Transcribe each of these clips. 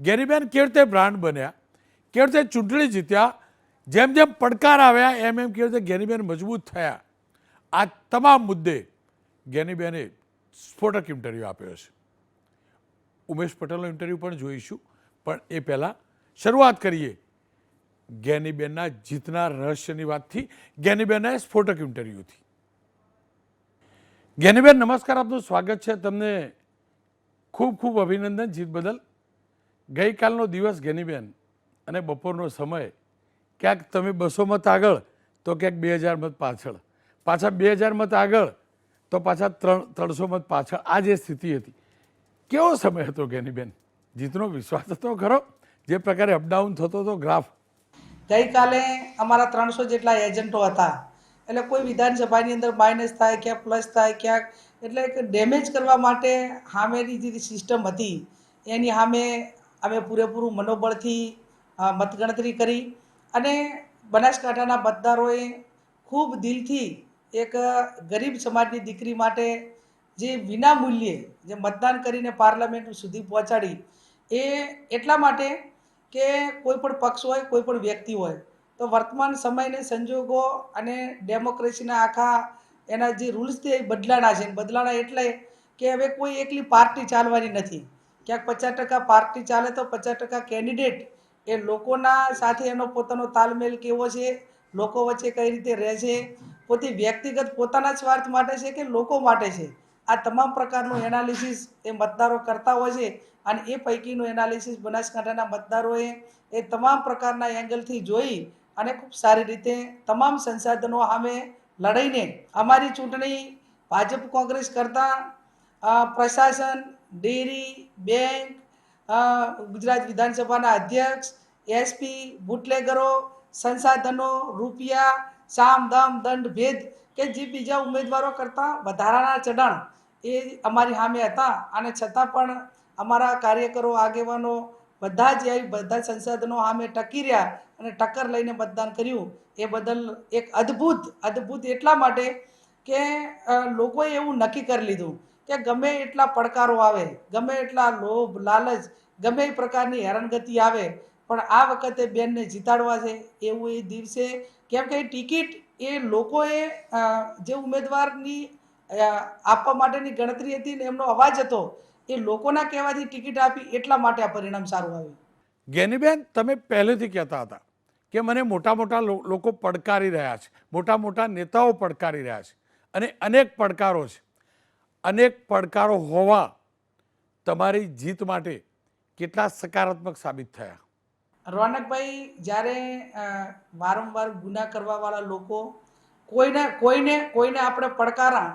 ગેનીબેન કેવી રીતે બ્રાન્ડ બન્યા, કેવી રીતે ચૂંટણી જીત્યા, જેમ જેમ પડકાર આવ્યા એમ એમ કેવી રીતે ગેનીબેન મજબૂત થયા, આ તમામ મુદ્દે ગેનીબેને સ્ફોટક ઇન્ટરવ્યૂ આપ્યો છે. ઉમેશ પટેલનો ઇન્ટરવ્યૂ પણ જોઈશું, પણ એ પહેલાં શરૂઆત કરીએ ગેનીબેનના જીતના રહસ્યની વાતથી, ગેનીબેનના સ્ફોટક ઇન્ટરવ્યૂથી. ગેનીબેન નમસ્કાર, આપનું સ્વાગત છે. તમને ખૂબ ખૂબ અભિનંદન જીત બદલ. ગઈકાલનો દિવસ ગેનીબેન અને બપોરનો સમય, ક્યાંક તમે 200 મત આગળ તો ક્યાંક 2000 મત પાછળ, પાછા 2000 મત આગળ તો પાછા 300 મત પાછળ, આ જે સ્થિતિ હતી, કેવો સમય હતો ગેનીબેન? જીતનો વિશ્વાસ હતો ખરો? જે પ્રકારે અપડાઉન થતો હતો ગ્રાફ. ગઈકાલે અમારા 300 જેટલા એજન્ટો હતા, એટલે કોઈ વિધાનસભાની અંદર માઇનસ થાય, ક્યાંક પ્લસ થાય, ક્યાંક એટલે કે ડેમેજ કરવા માટે સામેની જે સિસ્ટમ હતી એની સામે અમે પૂરેપૂરું મનોબળથી મતગણતરી કરી અને બનાસકાંઠાના મતદારોએ ખૂબ દિલથી એક ગરીબ સમાજની દીકરી માટે જે વિના મૂલ્યે જે મતદાન કરીને પાર્લામેન્ટ સુધી પહોંચાડી, એ એટલા માટે કે કોઈ પણ પક્ષ હોય, કોઈ પણ વ્યક્તિ હોય, તો વર્તમાન સમયને સંજોગો અને ડેમોક્રેસીના આખા એના જે રૂલ્સ છે એ બદલાણા છે. બદલાણા એટલે કે હવે કોઈ એકલી પાર્ટી ચાલવાની નથી. ક્યાંક 50% પાર્ટી ચાલે તો 50% કેન્ડિડેટ એ લોકોના સાથે એનો પોતાનો તાલમેલ કેવો છે, લોકો વચ્ચે કઈ રીતે રહે છે, પોતે વ્યક્તિગત પોતાના સ્વાર્થ માટે છે કે લોકો માટે છે, આ તમામ પ્રકારનું એનાલિસિસ એ મતદારો કરતા હોય છે. અને એ પૈકીનું એનાલિસિસ બનાસકાંઠાના મતદારોએ એ તમામ પ્રકારના એંગલથી જોઈ અને ખૂબ સારી રીતે તમામ સંસાધનો સામે લડાઈને અમારી ચૂંટણી ભાજપ કોંગ્રેસ કરતાં પ્રશાસન, ડેરી, બેંક, ગુજરાત વિધાનસભાના અધ્યક્ષ, એસપી, બુટલેગરો, સંસાધનો, રૂપિયા, સામ દામ દંડ ભેદ કે જે બીજા ઉમેદવારો કરતાં વધારાના ચડાણ એ અમારી સામે હતા. અને છતાં પણ અમારા કાર્યકરો, આગેવાનો બધા જ બધા સંસાધનો સામે ટકી રહ્યા અને ટક્કર લઈને મતદાન કર્યું. એ બદલ એક અદ્ભુત એટલા માટે કે લોકોએ એવું નક્કી કરી લીધું કે ગમે એટલા પડકારો આવે, ગમે એટલા લોભ લાલચ, ગમે એ પ્રકારની હેરાનગતિ આવે, પણ આ વખતે બેનને જીતાડવા છે એવું એ દિવસે. કેમ કે એ ટિકિટ એ લોકોએ જે ઉમેદવારની આપવા માટેની ગણતરી હતી ને એમનો અવાજ હતો, એ લોકોના કહેવાથી ટિકિટ આપી, એટલા માટે આ પરિણામ સારું આવ્યું. ગેનીબેન, તમે પહેલેથી કહેતા હતા કે મને મોટા મોટા લોકો પડકારી રહ્યા છે, મોટા મોટા નેતાઓ પડકારી રહ્યા છે, અને અનેક પડકારો છે. અનેક પડકારો હોવા તમારી જીત માટે કેટલા સકારાત્મક સાબિત થયા? રોનકભાઈ, જ્યારે વારંવાર ગુના કરવાવાળા લોકો કોઈને આપણે પડકારા,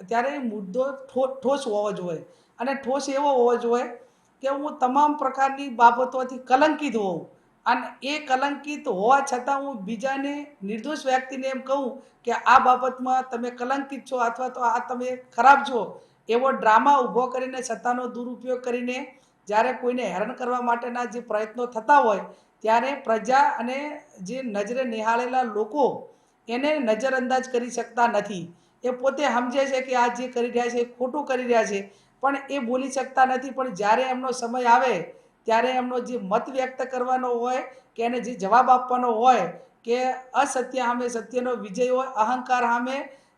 ત્યારે મુદ્દો ઠોસ હોવો જોઈએ. અને ઠોસ એવો હોવો જોઈએ કે હું તમામ પ્રકારની બાબતોથી કલંકિત હોઉં, અને એ કલંકિત હોવા છતાં હું બીજાને, નિર્દોષ વ્યક્તિને એમ કહું કે આ બાબતમાં તમે કલંકિત છો અથવા તો આ તમે ખરાબ છો, એવો ડ્રામા ઊભો કરીને, સત્તાનો દુરુપયોગ કરીને જ્યારે કોઈને હેરાન કરવા માટેના જે પ્રયત્નો થતા હોય, ત્યારે પ્રજા અને જે નજરે નિહાળેલા લોકો એને નજરઅંદાજ કરી શકતા નથી. એ પોતે સમજે છે કે આ જે કરી રહ્યા છે એ ખોટું કરી રહ્યા છે, પણ એ બોલી શકતા નથી. પણ જ્યારે એમનો સમય આવે ત્યારે એમનો જે મત વ્યક્ત કરવાનો હોય કે એને જે જવાબ આપવાનો હોય કે અસત્ય સામે સત્યનો વિજય હોય, અહંકાર સામે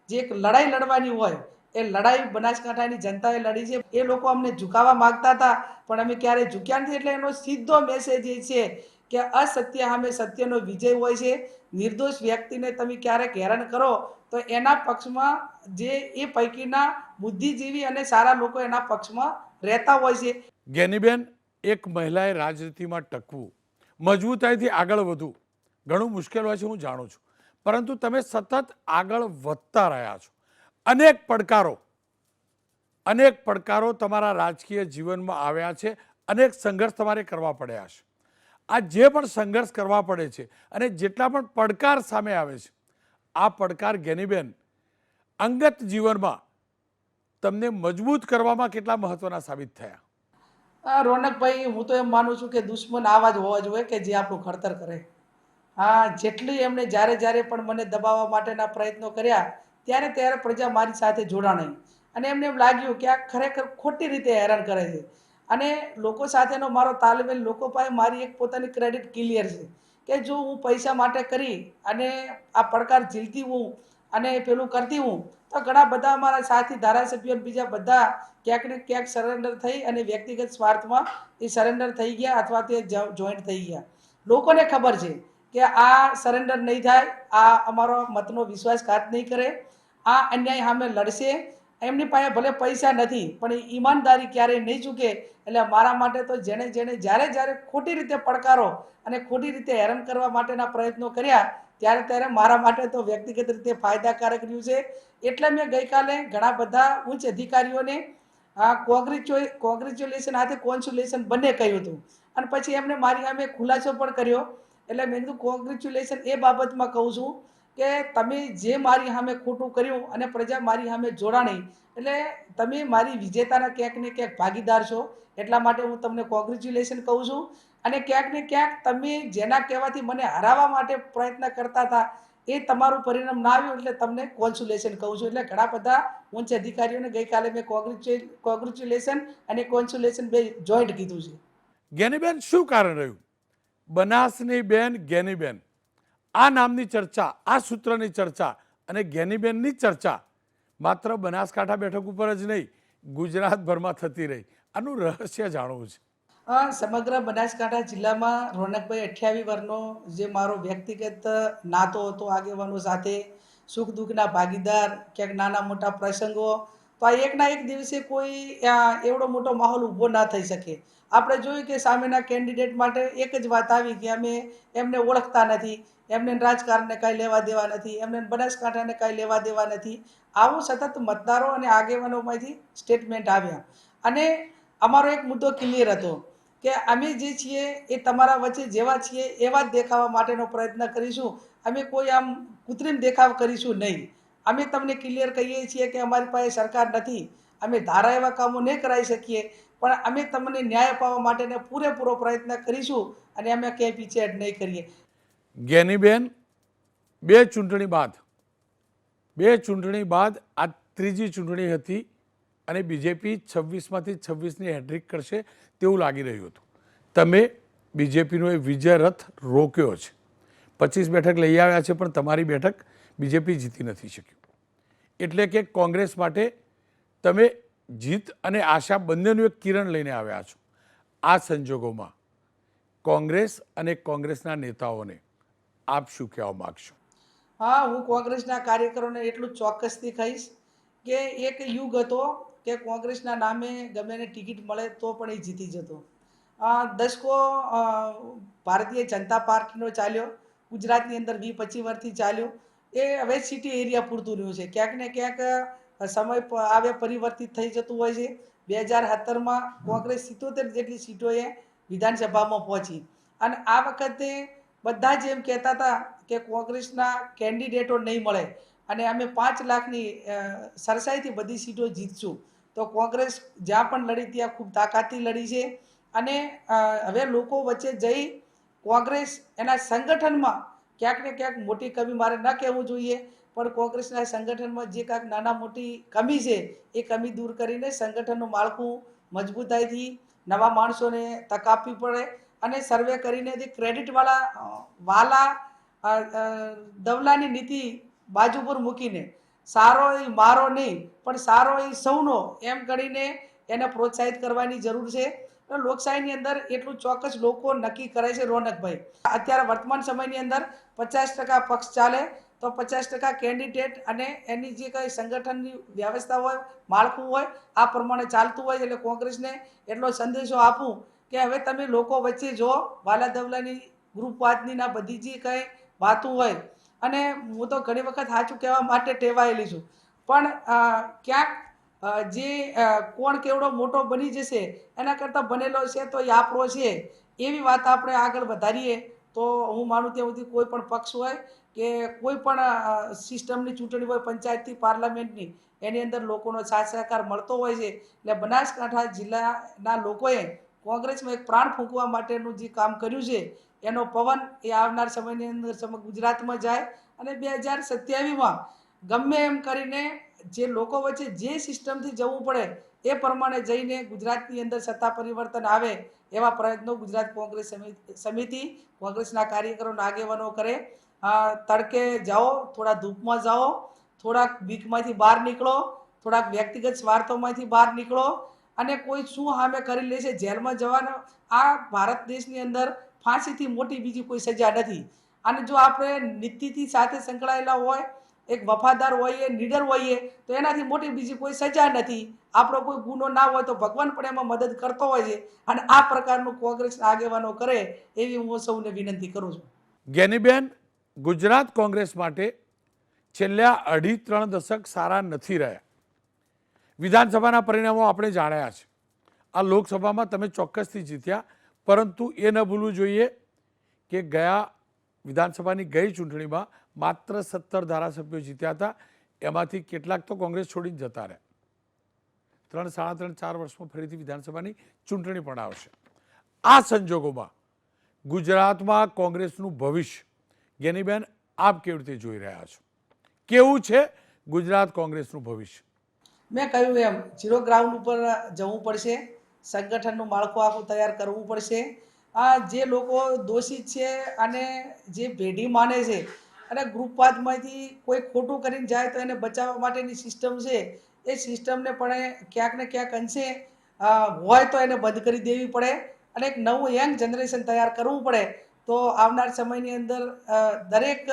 જે એક લડાઈ લડવાની હોય, એ લડાઈ બનાસકાંઠાની જનતાએ લડી છે. એ લોકો અમને ઝુકાવવા માગતા હતા, પણ અમે ક્યારેય ઝૂક્યા નથી. એટલે એનો સીધો મેસેજ એ છે કે અસત્ય સામે સત્યનો વિજય હોય છે. નિર્દોષ વ્યક્તિને તમે ક્યારેક હેરાન કરો તો એના પક્ષમાં જે એ પૈકીના બુદ્ધિજીવી અને સારા લોકો એના પક્ષમાં રહેતા હોય છે. ગેનીબેન, એક મહિલાએ રાજનીતિમાં ટકવું, મજબૂતાઈથી આગળ વધવું ઘણું મુશ્કેલ હોય છે, હું જાણું છું, પરંતુ તમે સતત આગળ વધતા રહ્યા છો. અનેક પડકારો તમારા રાજકીય જીવનમાં આવ્યા છે, અનેક સંઘર્ષ તમારે કરવા પડ્યા છે. આ જે પણ સંઘર્ષ કરવા પડે છે અને જેટલા પણ પડકાર સામે આવે છે, આ પડકાર ગેનીબેન અંગત જીવનમાં તમને મજબૂત કરવામાં કેટલા મહત્વના સાબિત થયા? રોનકભાઈ, હું તો એમ માનું છું કે દુશ્મન આવા જ હોવા જોઈએ કે જે આપણું ઘડતર કરે. જેટલી એમણે જ્યારે પણ મને દબાવવા માટેના પ્રયત્નો કર્યા, ત્યારે પ્રજા મારી સાથે જોડાણી, અને એમને એમ લાગ્યું કે આ ખરેખર ખોટી રીતે હેરાન કરે છે. અને લોકો સાથેનો મારો તાલમેલ, લોકો પાસે મારી એક પોતાની ક્રેડિટ ક્લિયર છે કે જો હું પૈસા માટે કરી અને આ પડકાર ઝીલતી હું અને પેલું કરતી હું તો ઘણા બધા અમારા સાથી ધારાસભ્યો અને બીજા બધા ક્યાંક ને ક્યાંક સરેન્ડર થઈ અને વ્યક્તિગત સ્વાર્થમાં એ સરેન્ડર થઈ ગયા અથવા તે જોઈન્ટ થઈ ગયા. લોકોને ખબર છે કે આ સરેન્ડર નહીં થાય, આ અમારો મતનો વિશ્વાસઘાત નહીં કરે, આ અન્યાય સામે લડશે. એમની પાસે ભલે પૈસા નથી પણ એ ઈમાનદારી ક્યારેય નહીં ચૂકે. એટલે મારા માટે તો જેણે જ્યારે ખોટી રીતે પડકારો અને ખોટી રીતે હેરાન કરવા માટેના પ્રયત્નો કર્યા ત્યારે મારા માટે તો વ્યક્તિગત રીતે ફાયદાકારક રહ્યું છે. એટલે મેં ગઈકાલે ઘણા બધા ઉચ્ચ અધિકારીઓને કોંગ્રેચ્યુલેશન સાથે કોન્સ્યુલેશન બંને કહ્યું હતું અને પછી એમને મારી સામે ખુલાસો પણ કર્યો. એટલે મેં કીધું કોંગ્રેચ્યુલેશન એ બાબતમાં કહું છું કે તમે જે મારી સામે ખોટું કર્યું અને પ્રજા મારી સામે જોડાણી, એટલે તમે મારી વિજેતાના ક્યાંક ને ક્યાંક ભાગીદાર છો. એટલા માટે હું તમને કોંગ્રેચ્યુલેશન કહું છું. અને ક્યાંક ને ક્યાંક તમે જેના કહેવાથી મને હરાવવા માટે પ્રયત્ન કરતા હતા એ તમારું પરિણામ ના આવ્યું એટલે તમને કોન્સ્યુલેશન કહું છું. એટલે ઘણા બધા ઉચ્ચ અધિકારીઓને ગઈકાલે મેં કોંગ્રેચ્યુલેશન અને કોન્સ્યુલેશન બે જોઈન્ટ કીધું છે. જ્ઞાનીબેન, શું કારણ રહ્યું બનાસની બેન જ્ઞાનીબેન આ નામની ચર્ચા, આ સૂત્રની ચર્ચા અને જ્ઞાનીબેનની ચર્ચા માત્ર બનાસકાંઠા બેઠક ઉપર જ નહીં ગુજરાતભરમાં થતી રહી? આનું રહસ્ય જાણવું છે. સમગ્ર બનાસકાંઠા જિલ્લામાં રોનકભાઈ 28 વર્ષનો જે મારો વ્યક્તિગત નાતો હતો આગેવાનો સાથે, સુખ દુઃખના ભાગીદાર, ક્યાંક નાના મોટા પ્રસંગો, તો આ એકના એક દિવસે કોઈ એવડો મોટો માહોલ ઊભો ના થઈ શકે. આપણે જોયું કે સામેના કેન્ડિડેટ માટે એક જ વાત આવી કે અમે એમને ઓળખતા નથી, એમને રાજકારણને કાંઈ લેવા દેવા નથી, એમને બનાસકાંઠાને કાંઈ લેવા દેવા નથી. આવું સતત મતદારો અને આગેવાનોમાંથી સ્ટેટમેન્ટ આવ્યા. અને અમારો એક મુદ્દો ક્લિયર હતો કે અમે જે છીએ એ તમારા વચ્ચે જેવા છીએ એવા જ દેખાવા માટેનો પ્રયત્ન કરીશું. અમે કોઈ આમ કૃત્રિમ દેખાવ કરીશું નહીં. અમે તમને ક્લિયર કહીએ છીએ કે અમારી પાસે સરકાર નથી, અમે ધારા એવા કામો નહીં કરાવી શકીએ, પણ અમે તમને ન્યાય અપાવવા માટેનો પૂરેપૂરો પ્રયત્ન કરીશું અને અમે ક્યાંય પીછેહટ નહીં કરીએ. જ્ઞાનીબેન, બે ચૂંટણી બાદ આ ત્રીજી ચૂંટણી હતી અને બીજેપી 26માંથી 26ની હેડ્રિક કરશે તેવું લાગી રહ્યું હતું. તમે બીજેપીનો એ વિજય રથ રોક્યો છે. 25 બેઠક લઈ આવ્યા છે પણ તમારી બેઠક બીજેપી જીતી નથી શક્યું. એટલે કે કોંગ્રેસ માટે તમે જીત અને આશા બંનેનું એક કિરણ લઈને આવ્યા છો. આ સંજોગોમાં કોંગ્રેસ અને કોંગ્રેસના નેતાઓને આપ શું કહેવા માગશો? હું કોંગ્રેસના કાર્યકરોને એટલું ચોક્કસથી કહીશ કે એક યુગ હતો કે કોંગ્રેસના નામે ગમે એને ટિકિટ મળે તો પણ એ જીતી જતો. દશકો ભારતીય જનતા પાર્ટીનો ચાલ્યો, ગુજરાતની અંદર 20-25 વર્ષથી ચાલ્યો. એ હવે સિટી એરિયા પૂરતું રહ્યું છે. ક્યાંક ને ક્યાંક સમય આવે પરિવર્તિત થઈ જતું હોય છે. 2017માં કોંગ્રેસ 77 જેટલી સીટોએ વિધાનસભામાં પહોંચી અને આ વખતે બધા જ એમ કહેતા હતા કે કોંગ્રેસના કેન્ડિડેટો નહીં મળે અને અમે 5 લાખની સરસાઈથી બધી સીટો જીતશું. તો કોંગ્રેસ જ્યાં પણ લડી ત્યાં ખૂબ તાકાતથી લડી છે. અને હવે લોકો વચ્ચે જઈ કોંગ્રેસ એના સંગઠનમાં ક્યાંક ને ક્યાંક મોટી કમી, મારે ન કહેવું જોઈએ, પણ કોંગ્રેસના સંગઠનમાં જે કાંઈક નાના મોટી કમી છે એ કમી દૂર કરીને સંગઠનનું માળખું મજબૂતાઈથી નવા માણસોને તક આપવી પડે અને સર્વે કરીને જે ક્રેડિટવાળા દવલાની નીતિ બાજુ પર મૂકીને સારો એ મારો નહીં પણ સારો એ સૌનો એમ કરીને એને પ્રોત્સાહિત કરવાની જરૂર છે. લોકશાહીની અંદર એટલું ચોક્કસ લોકો નક્કી કરે છે રોનકભાઈ. અત્યારે વર્તમાન સમયની અંદર 50% પક્ષ ચાલે તો 50% કેન્ડિડેટ અને એની જે કંઈ સંગઠનની વ્યવસ્થા હોય, માળખું હોય, આ પ્રમાણે ચાલતું હોય. એટલે કોંગ્રેસને એટલો સંદેશો આપું કે હવે તમે લોકો વચ્ચે જો વાલા દવલાની ગ્રુપવાદની બધી જે કંઈ વાતું હોય, અને હું તો ઘણી વખત સાચું કહેવા માટે ટેવાયેલી છું, પણ ક્યાંક જે કોણ કેવડો મોટો બની જશે એના કરતાં બનેલો છે તો એ આપણો છે એવી વાત આપણે આગળ વધારીએ તો હું માનું ત્યાં સુધી કોઈ પણ પક્ષ હોય કે કોઈ પણ સિસ્ટમની ચૂંટણી હોય, પંચાયતથી પાર્લામેન્ટની, એની અંદર લોકોનો સાથ સહકાર મળતો હોય છે. એટલે બનાસકાંઠા જિલ્લાના લોકોએ કોંગ્રેસમાં એક પ્રાણ ફૂંકવા માટેનું જે કામ કર્યું છે એનો પવન એ આવનાર સમયની અંદર સમગ્ર ગુજરાતમાં જાય અને 2027માં ગમે એમ કરીને જે લોકો વચ્ચે જે સિસ્ટમથી જવું પડે એ પ્રમાણે જઈને ગુજરાતની અંદર સત્તા પરિવર્તન આવે એવા પ્રયત્નો ગુજરાત કોંગ્રેસ સમિતિ કોંગ્રેસના કાર્યકરો આગેવાનો કરે. તડકે જાઓ, થોડા ધૂપમાં જાઓ, થોડાક બીકમાંથી બહાર નીકળો, થોડાક વ્યક્તિગત સ્વાર્થોમાંથી બહાર નીકળો અને કોઈ શું સામે કરી લે છે જેલમાં જવાનો. આ ભારત દેશની અંદર ફાંસીથી મોટી બીજી કોઈ સજા નથી. અને જો આપણે નીતિથી સાથે સંકળાયેલા હોય, એક વફાદાર હોઈએ, નીડર હોઈએ, તો એનાથી મોટી બીજી કોઈ સજા નથી. આપણો કોઈ ગુનો ના હોય તો ભગવાન પણ એમાં મદદ કરતો હોય છે. અને આ પ્રકારનું કોંગ્રેસના આગેવાનો કરે એવી હું સૌને વિનંતી કરું છું. જ્ઞાનીબેન, ગુજરાત કોંગ્રેસ માટે છેલ્લા 2.5-3 દશક સારા નથી રહ્યા. વિધાનસભાના પરિણામો આપણે જાણ્યા છે. આ લોકસભામાં તમે ચોક્કસથી જીત્યા, પરંતુ એ ન ભૂલવું જોઈએ કે ગયા વિધાનસભાની ગઈ ચૂંટણીમાં માત્ર 17 ધારાસભ્યો જીત્યા હતા. એમાંથી કેટલાક તો કોંગ્રેસ છોડીને જતા રહ્યા. 3, 3.5, 4 વર્ષમાં ફરીથી વિધાનસભાની ચૂંટણી પણ આવશે. આ સંજોગોમાં ગુજરાતમાં કોંગ્રેસનું ભવિષ્ય, જ્ઞાનીબેન, આપ કેવી રીતે જોઈ રહ્યા છો? કેવું છે ગુજરાત કોંગ્રેસનું ભવિષ્ય? મેં કહ્યું એમ, ઝીરો ગ્રાઉન્ડ ઉપર જવું પડશે. સંગઠનનું માળખું આખું તૈયાર કરવું પડશે. આ જે લોકો દોષિત છે અને જે પેઢી માને છે અને ગ્રુપવાદમાંથી કોઈ ખોટું કરીને જાય તો એને બચાવવા માટેની સિસ્ટમ છે, એ સિસ્ટમને પણ ક્યાંક ને ક્યાંક અંશે હોય તો એને બંધ કરી દેવી પડે અને એક નવું યંગ જનરેશન તૈયાર કરવું પડે. તો આવનાર સમયની અંદર દરેક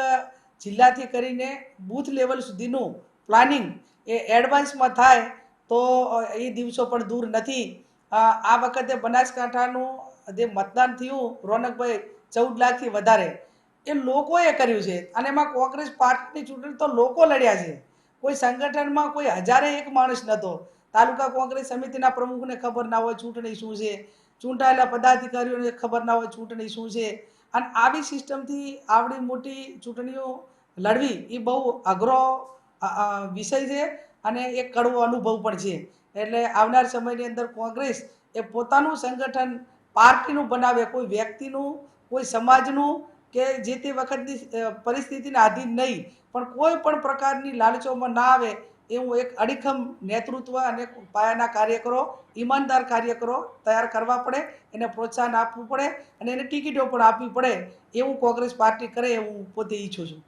જિલ્લાથી કરીને બૂથ લેવલ સુધીનું પ્લાનિંગ એ એડવાન્સમાં થાય તો એ દિવસો પણ દૂર નથી. આ વખતે બનાસકાંઠાનું જે મતદાન થયું, રોનકભાઈ, 14 લાખથી વધારે, એ લોકોએ કર્યું છે. અને એમાં કોંગ્રેસ પાર્ટીની ચૂંટણી તો લોકો લડ્યા છે. કોઈ સંગઠનમાં કોઈ 1001 માણસ નહોતો. તાલુકા કોંગ્રેસ સમિતિના પ્રમુખને ખબર ના હોય ચૂંટણી શું છે, ચૂંટાયેલા પદાધિકારીઓને ખબર ના હોય ચૂંટણી શું છે. અને આવી સિસ્ટમથી આવડી મોટી ચૂંટણીઓ લડવી એ બહુ અઘરો વિષય છે અને એક કડવો અનુભવ પણ છે. એટલે આવનાર સમયની અંદર કોંગ્રેસ એ પોતાનું સંગઠન પાર્ટીનું બનાવે, કોઈ વ્યક્તિનું, કોઈ સમાજનું કે જે તે વખતની પરિસ્થિતિને આધીન નહીં, પણ કોઈ પણ પ્રકારની લાલચોમાં ના આવે એવું એક અડીખમ નેતૃત્વ અને પાયાના કાર્યકરો, ઈમાનદાર કાર્યકરો તૈયાર કરવા પડે, એને પ્રોત્સાહન આપવું પડે અને એને ટિકિટો પણ આપવી પડે. એવું કોંગ્રેસ પાર્ટી કરે એવું પોતે ઈચ્છું છું.